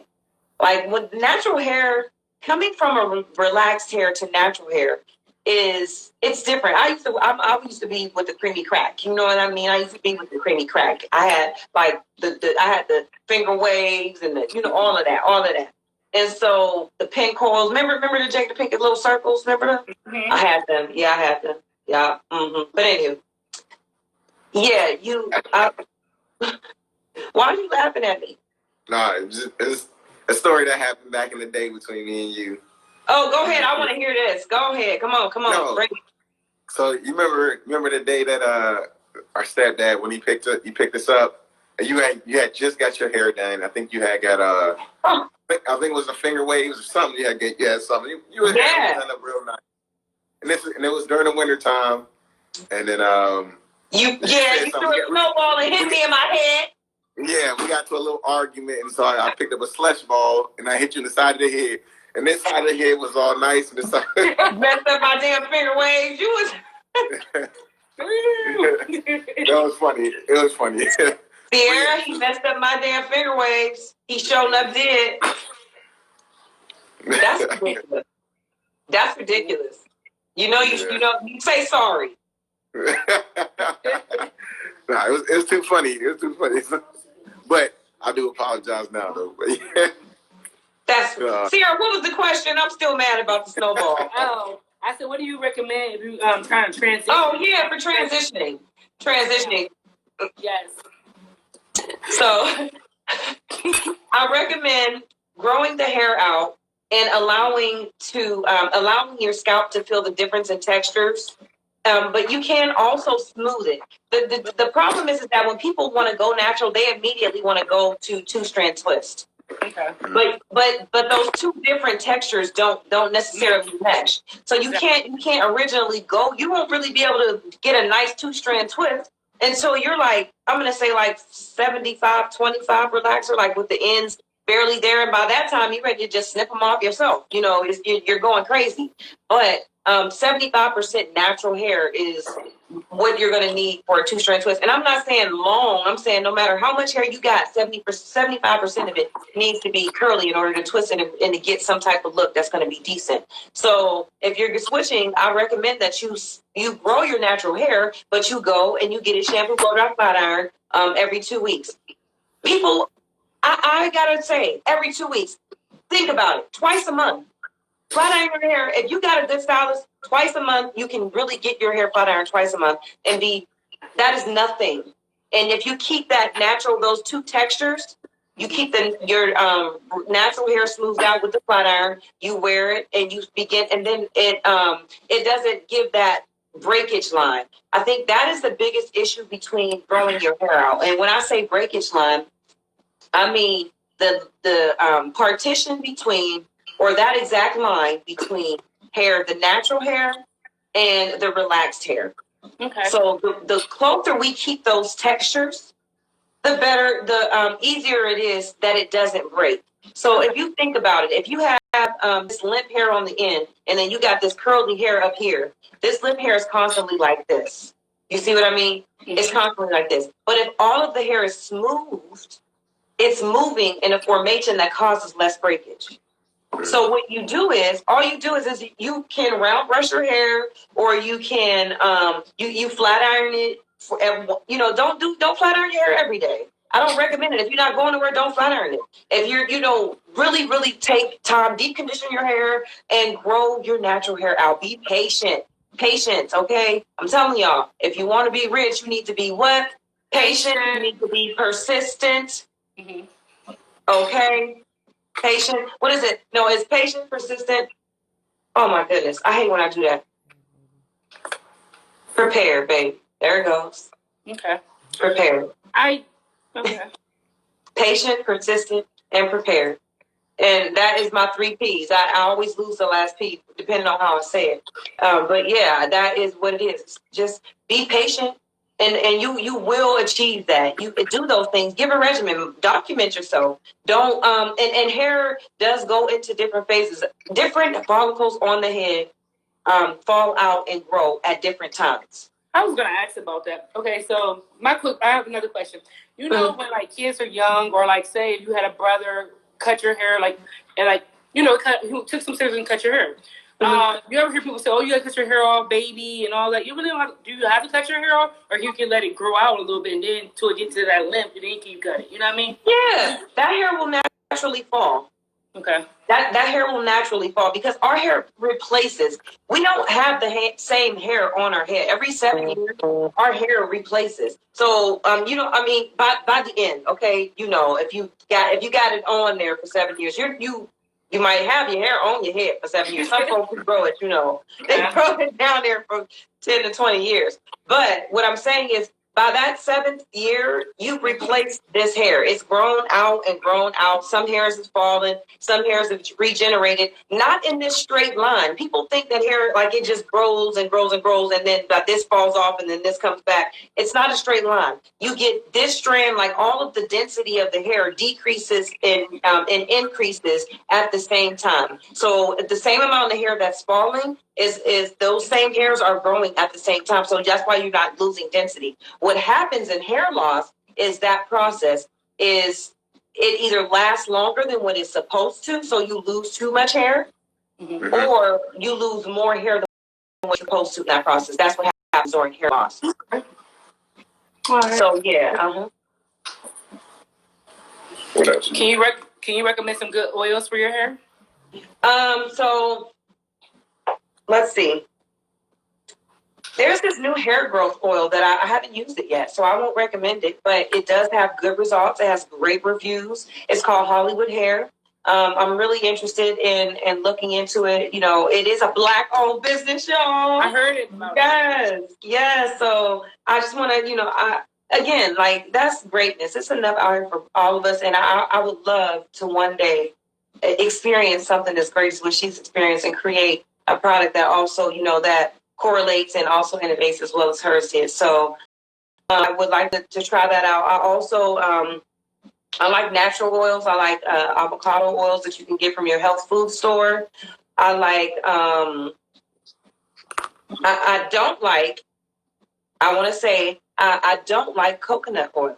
Like when natural hair, coming from a relaxed hair to natural hair, it's different. I used to be with the creamy crack. You know what I mean? I used to be with the creamy crack. I had like I had the finger waves and all of that. And so the pin coils. Remember the Jake the Pink little circles. Remember them? Mm-hmm. I had them. Yeah, I had them. Yeah. Mm-hmm. But anyway, yeah, why are you laughing at me? No, it's a story that happened back in the day between me and you. Oh, go ahead. I want to hear this. Go ahead. Come on. No. Bring it. So you remember the day that our stepdad, when he picked us up, and you had just got your hair done. I think you had got I think it was a finger waves or something. You had something. You had done up real nice. And it was during the winter time, and then you threw a snowball and hit me in my head. Yeah, we got to a little argument, and so I picked up a slush ball and I hit you in the side of the head. And this side of the head was all nice, and this side messed up my damn finger waves. You was that was funny. It was funny. Sierra, he messed up my damn finger waves. He showed up did. That's ridiculous. That's ridiculous. You know you say sorry. Nah, it was too funny. It was too funny. But I do apologize now, though. But yeah. That's Sierra. What was the question? I'm still mad about the snowball. Oh, I said, what do you recommend if you trying to transition? Oh yeah, for transitioning. Yes. So I recommend growing the hair out and allowing your scalp to feel the difference in textures. But you can also smooth it. The problem is that when people want to go natural, they immediately want to go to 2-strand twist. Okay. But those two different textures don't necessarily mesh. So you can't originally go. You won't really be able to get a nice 2-strand twist until you're like, I'm gonna say like 75-25 relaxer, like with the ends barely there. And by that time, you're ready to just snip them off yourself. You know, you're going crazy. But 75% natural hair is what you're going to need for a 2-strand twist. And I'm not saying long. I'm saying no matter how much hair you got, 75% of it needs to be curly in order to twist it and to get some type of look that's going to be decent. So if you're switching, I recommend that you grow your natural hair, but you go and you get it shampoo, blow dry, flat iron every 2 weeks. People, I got to say, every 2 weeks, think about it, twice a month. Flat iron your hair. If you got a good stylist, twice a month, you can really get your hair flat iron twice a month and that is nothing. And if you keep that natural, those two textures, you keep your natural hair smoothed out with the flat iron, you wear it and you begin, and then it doesn't give that breakage line. I think that is the biggest issue between growing your hair out. And when I say breakage line, I mean the partition between, or that exact line between hair, the natural hair and the relaxed hair. Okay. So the closer we keep those textures, the better, the easier it is that it doesn't break. So if you think about it, if you have this limp hair on the end and then you got this curly hair up here, this limp hair is constantly like this. You see what I mean? Mm-hmm. It's constantly like this. But if all of the hair is smoothed, it's moving in a formation that causes less breakage. So what you do is, you can round brush your hair, or you can you flat iron it. Don't flat iron your hair every day. I don't recommend it. If you're not going nowhere, don't flat iron it. If you're really take time, deep condition your hair and grow your natural hair out. Be patient. Patience, okay? I'm telling y'all, if you want to be rich, you need to be what? Patient. You need to be persistent. Mm-hmm. Okay. Patient. What is it? No, it's patient, persistent. Oh my goodness. I hate when I do that. Prepare, babe. There it goes. Okay. Prepare. Okay. Patient, persistent, and prepared. And that is my 3 P's. I always lose the last P, depending on how I say it. But yeah, that is what it is. Just be patient. And you will achieve that. You do those things. Give a regimen. Document yourself. Don't and hair does go into different phases. Different follicles on the head fall out and grow at different times. I was gonna ask about that. Okay, so I have another question. You know, when like kids are young, or like say if you had a brother cut your hair, who took some scissors and cut your hair. You ever hear people say, "Oh, you gotta cut your hair off, baby," and all that? You really do you have to cut your hair off, or you can let it grow out a little bit and then till it gets to that limp, and then you cut it? You know what I mean? Yeah, that hair will naturally fall. Okay. That hair will naturally fall because our hair replaces. We don't have the same hair on our head. Every 7 years, our hair replaces. So, by the end, okay, if you got it on there for 7 years, you might have your hair on your head for 7 years. Some folks who grow it, they grow it down there for 10 to 20 years. But what I'm saying is, by that 7th year, you've replaced this hair. It's grown out and grown out. Some hairs have fallen. Some hairs have regenerated. Not in this straight line. People think that hair, like it just grows and grows and grows, and then this falls off and then this comes back. It's not a straight line. You get this strand, like all of the density of the hair decreases and increases at the same time. So the same amount of hair that's falling is those same hairs are growing at the same time. So that's why you're not losing density. What happens in hair loss is that process is it either lasts longer than what it's supposed to, so you lose too much hair, or you lose more hair than what you're supposed to in that process. That's what happens during hair loss. So yeah. What else? Can you recommend some good oils for your hair? So let's see. There's this new hair growth oil that I haven't used it yet, so I won't recommend it, but it does have good results. It has great reviews. It's called Hollywood Hair. I'm really interested in looking into it. You know, it is a Black-owned business, y'all. I heard it. Yes. So I just want to, again, like, that's greatness. It's enough out here for all of us, and I would love to one day experience something as great as what she's experienced and create a product that also, that correlates and also innovates as well as hers did. So I would like to try that out. I also, I like natural oils. I like avocado oils that you can get from your health food store. I like, I don't like, I want to say, I don't like coconut oil.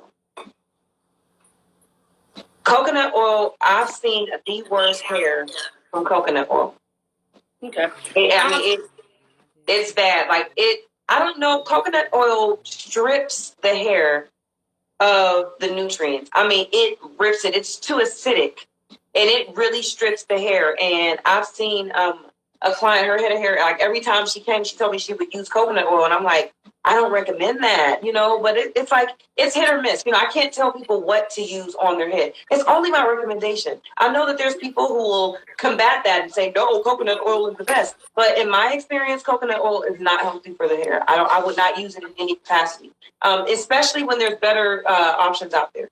Coconut oil, I've seen the worst hair from coconut oil. Okay. It's bad. Like I don't know, coconut oil strips the hair of the nutrients. I mean, it rips it. It's too acidic, and it really strips the hair. And I've seen a client, her head of hair, like every time she came, she told me she would use coconut oil, and I'm like, I don't recommend that, but it's like, it's hit or miss. I can't tell people what to use on their head. It's only my recommendation. I know that there's people who will combat that and say, no, coconut oil is the best. But in my experience, coconut oil is not healthy for the hair. I would not use it in any capacity, especially when there's better options out there.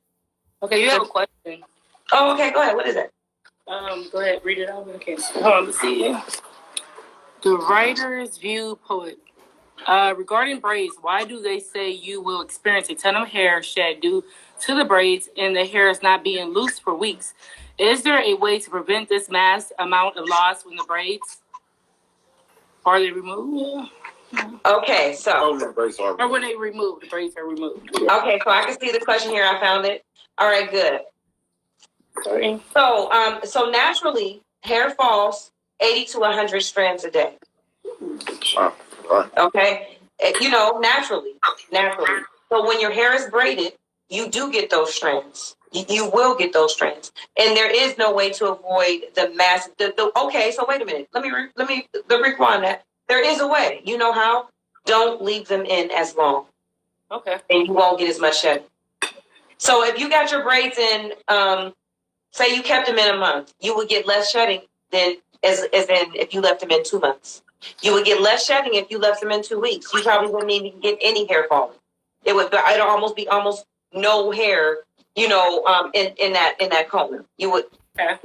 Okay, you have a question. Oh, okay, go ahead. What is it? Go ahead, read it out. Okay. Hold on, let's see. The Writer's View Poet. Regarding braids, why do they say you will experience a ton of hair shed due to the braids and the hair is not being loose for weeks? Is there a way to prevent this mass amount of loss when the braids are they removed? Okay, so or when they remove, the braids are removed. Okay, so I can see the question here. I found it. All right, good. Sorry. So naturally, hair falls 80 to 100 strands a day. Okay, naturally. So when your hair is braided, you do get those strands. You will get those strands, and there is no way to avoid the mass. Okay, so wait a minute. Let me rewind that. There is a way. You know how? Don't leave them in as long. Okay. And you won't get as much shedding. So if you got your braids in, say you kept them in a month, you would get less shedding than as in if you left them in 2 months. You would get less shedding if you left them in 2 weeks. You probably wouldn't even get any hair falling. It'd almost be no hair, in that comb. You would. Okay.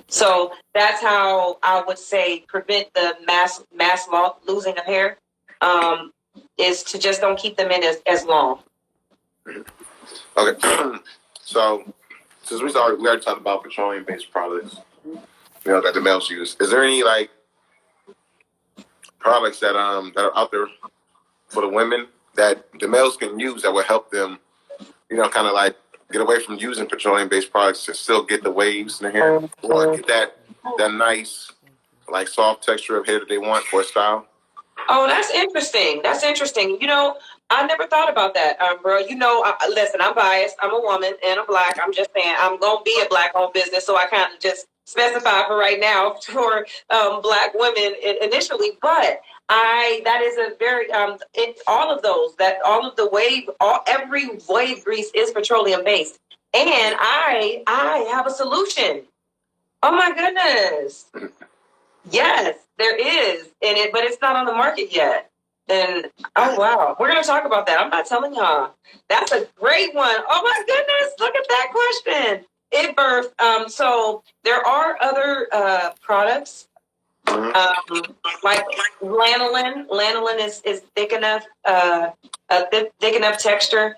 So that's how I would say prevent the mass losing of hair. Is to just don't keep them in as long. Okay. So since we already talked about petroleum-based products, that the males use, is there any products that are out there for the women that the males can use that will help them, kind of get away from using petroleum-based products to still get the waves in the hair or get that nice soft texture of hair that they want for a style? Oh, that's interesting. I never thought about that, bro. Listen, I'm biased. I'm a woman and I'm Black. I'm just saying I'm going to be a Black-owned business, so I kind of just specify for right now for Black women initially. But that is a very, every wave grease is petroleum-based. And I have a solution. Oh, my goodness. Yes, there is, but it's not on the market yet. And oh wow, we're gonna talk about that. I'm not telling y'all. That's a great one. Oh my goodness, look at that question. It birthed. So there are other products like lanolin. Lanolin is thick enough, thick enough texture.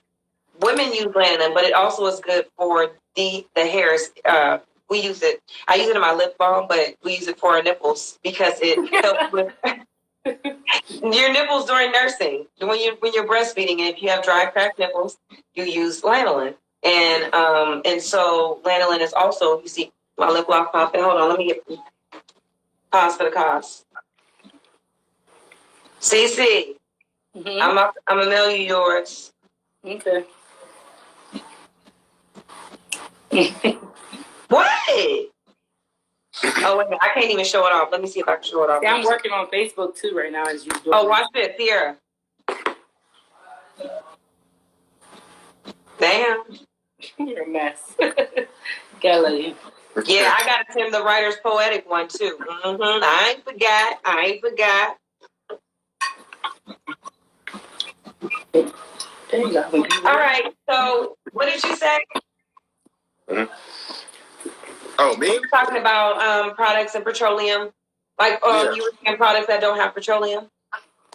Women use lanolin, but it also is good for the hairs. We use it. I use it in my lip balm, but we use it for our nipples because it helps with your nipples during nursing. When you're breastfeeding, and if you have dry, cracked nipples, you use lanolin. And so lanolin is also, you see my lip gloss popping. Hold on, let me get pause for the cause. CC, I'm gonna mail you yours. Okay. What? Oh wait, I can't even show it off. Let me see if I can show it off. See, I'm working on Facebook too right now as you do. Oh, watch this, Sierra. Damn. You're a mess. Gotta love you. Yeah, I got him the writer's poetic one too. I ain't forgot. There you go. All right. So, what did you say? Mm-hmm. Oh, me? We were talking about products and petroleum. Like, you were saying products that don't have petroleum.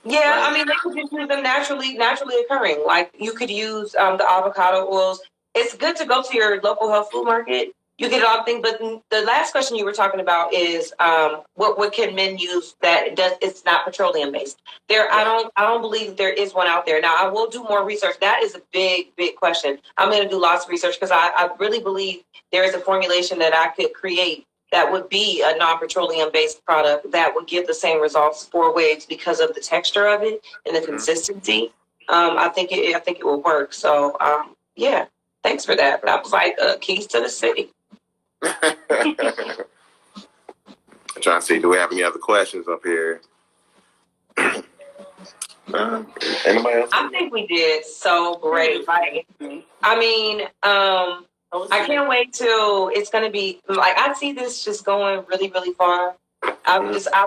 Yeah, I mean, they could just use them naturally occurring. Like, you could use the avocado oils. It's good to go to your local health food market. You get all things, but the last question you were talking about is what can men use that does it's not petroleum based. I don't believe there is one out there. Now I will do more research. That is a big question. I'm going to do lots of research because I really believe there is a formulation that I could create that would be a non-petroleum based product that would give the same results 4 waves because of the texture of it and the consistency. I think it will work. So yeah, thanks for that. That was like keys to the city. I'm trying to see, do we have any other questions up here? Anybody else? I think we did so great. Like, I mean, I can't wait till it's going to be like, I see this just going really, really far. I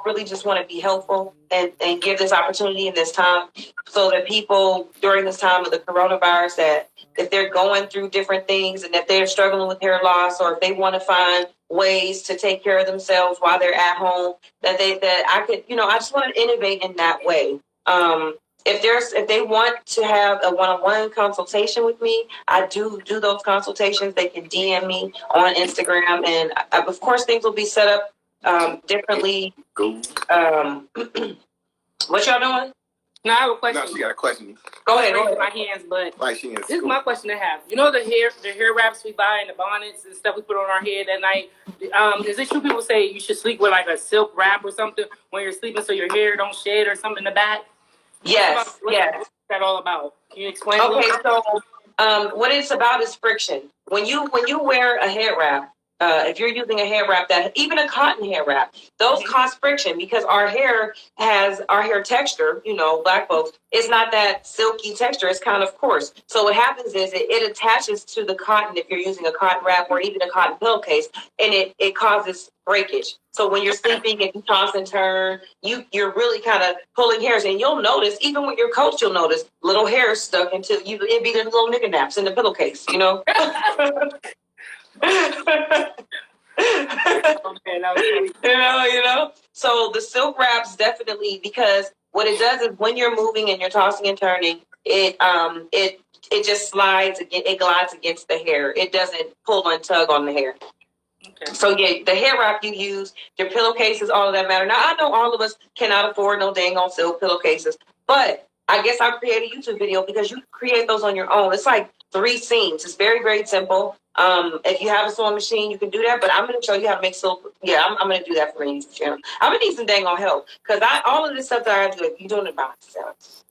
really just want to be helpful and give this opportunity in this time so that people during this time of the coronavirus, that if they're going through different things and if they're struggling with hair loss, or if they want to find ways to take care of themselves while they're at home, that I could, I just want to innovate in that way. If they want to have a one-on-one consultation with me, I do those consultations. They can DM me on Instagram, and of course things will be set up differently. What y'all doing? No, I have a question. No, she got a question. Go ahead. My hands, but this is my question to have. You know the hair wraps we buy and the bonnets and stuff we put on our head at night. Is it true people say you should sleep with like a silk wrap or something when you're sleeping so your hair don't shed or something in the back? Yes. What's that all about? Can you explain? Okay, so what it's about is friction. When you wear a hair wrap, if you're using a hair wrap, that even a cotton hair wrap, those cause friction because our hair texture, black folks, it's not that silky texture. It's kind of coarse. So what happens is it attaches to the cotton if you're using a cotton wrap or even a cotton pillowcase, and it causes breakage. So when you're sleeping and you toss and turn, you're really kind of pulling hairs, and you'll notice even with your coat, you'll notice little hairs stuck into you. It'd be the little nigger naps in the pillowcase, So the silk wraps definitely, because what it does is when you're moving and you're tossing and turning, it just slides, it glides against the hair. It doesn't pull and tug on the hair. Okay. So yeah, the hair wrap you use, your pillowcases, all of that matter. Now I know all of us cannot afford no dang on silk pillowcases, but I guess I'll create a YouTube video because you create those on your own. It's like 3 seams. It's very, very simple. If you have a sewing machine, you can do that, but I'm going to show you how to make silk. Yeah, I'm going to do that for my YouTube channel. I'm going to need some dang on help because all of this stuff that I do, you're doing it by myself.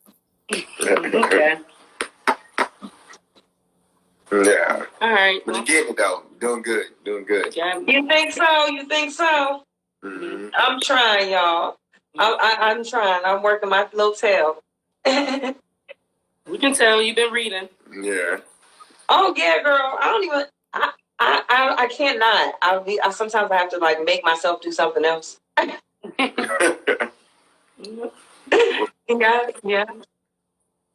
Okay. Yeah. All right. But you're getting it though. Doing good. You think so? Mm-hmm. I'm trying, y'all. I'm trying. I'm working my little tail. We can tell you've been reading. Yeah. Oh yeah, girl. I don't even. I can't not. I sometimes I have to like make myself do something else. Yeah.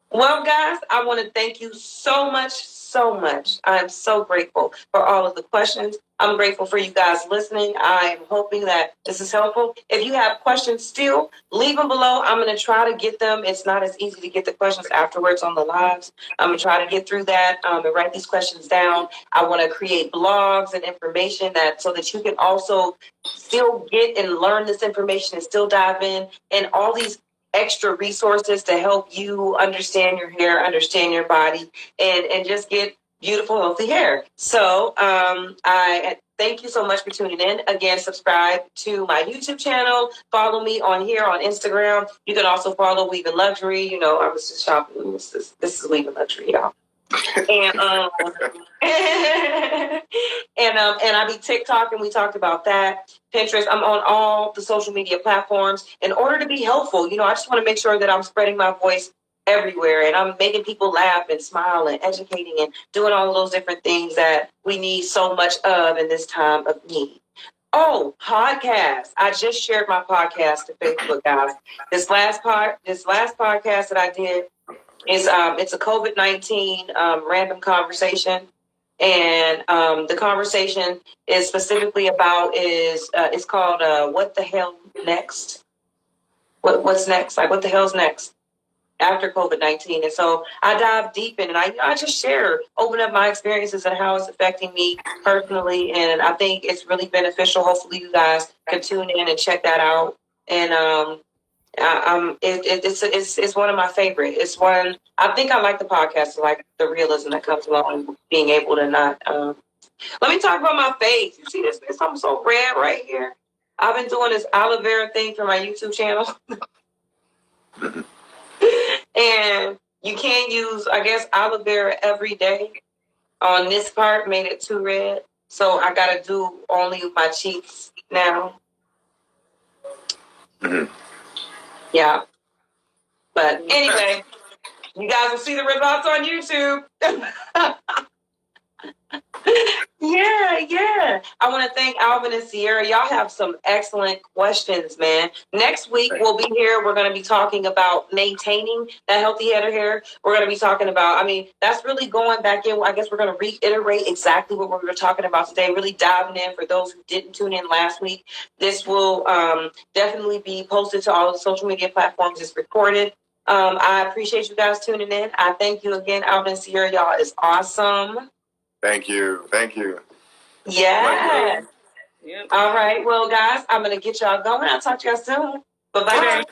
Well, guys, I want to thank you so much, so much. I'm so grateful for all of the questions. I'm grateful for you guys listening. I am hoping that this is helpful. If you have questions still, leave them below. I'm going to try to get them. It's not as easy to get the questions afterwards on the lives. I'm going to try to get through that and write these questions down. I want to create blogs and information that so that you can also still get and learn this information and still dive in and all these extra resources to help you understand your hair, understand your body, and just get beautiful, healthy hair. So I thank you so much for tuning in. Again, subscribe to my YouTube channel. Follow me on here on Instagram. You can also follow Weave in Luxury. You know, I was just shopping. This is Weave in Luxury, y'all. And and I be TikTok, and we talked about that. Pinterest. I'm on all the social media platforms in order to be helpful. You know, I just want to make sure that I'm spreading my voice everywhere, and I'm making people laugh and smile and educating and doing all of those different things that we need so much of in this time of need. Oh, podcast. I just shared my podcast to Facebook, guys. This last podcast that I did is it's a COVID-19 random conversation, and the conversation is specifically about it's called what the hell next? What's next? Like what the hell's next after COVID-19? And so I dive deep in, and I just share, open up my experiences and how it's affecting me personally, and I think it's really beneficial. Hopefully, you guys can tune in and check that out. And it's one of my favorite. It's one I think I like the podcast, like the realism that comes along, being able to not. Let me talk about my face. You see this? There's something so red right here. I've been doing this aloe vera thing for my YouTube channel, and you can't use, I guess, aloe vera every day. On this part, made it too red, so I gotta do only my cheeks now. Yeah, but anyway. You guys will see the results on YouTube. Yeah. I want to thank Alvin and Sierra. Y'all have some excellent questions, man. Next week, we'll be here. We're going to be talking about maintaining that healthy head of hair. We're going to be talking about, that's really going back in. I guess we're going to reiterate exactly what we were talking about today, really diving in for those who didn't tune in last week. This will definitely be posted to all the social media platforms. It's recorded. I appreciate you guys tuning in. I thank you again, Alvin and Sierra. Y'all is awesome. Thank you. Yeah. Yep. All right. Well, guys, I'm going to get y'all going. I'll talk to y'all soon. Bye-bye.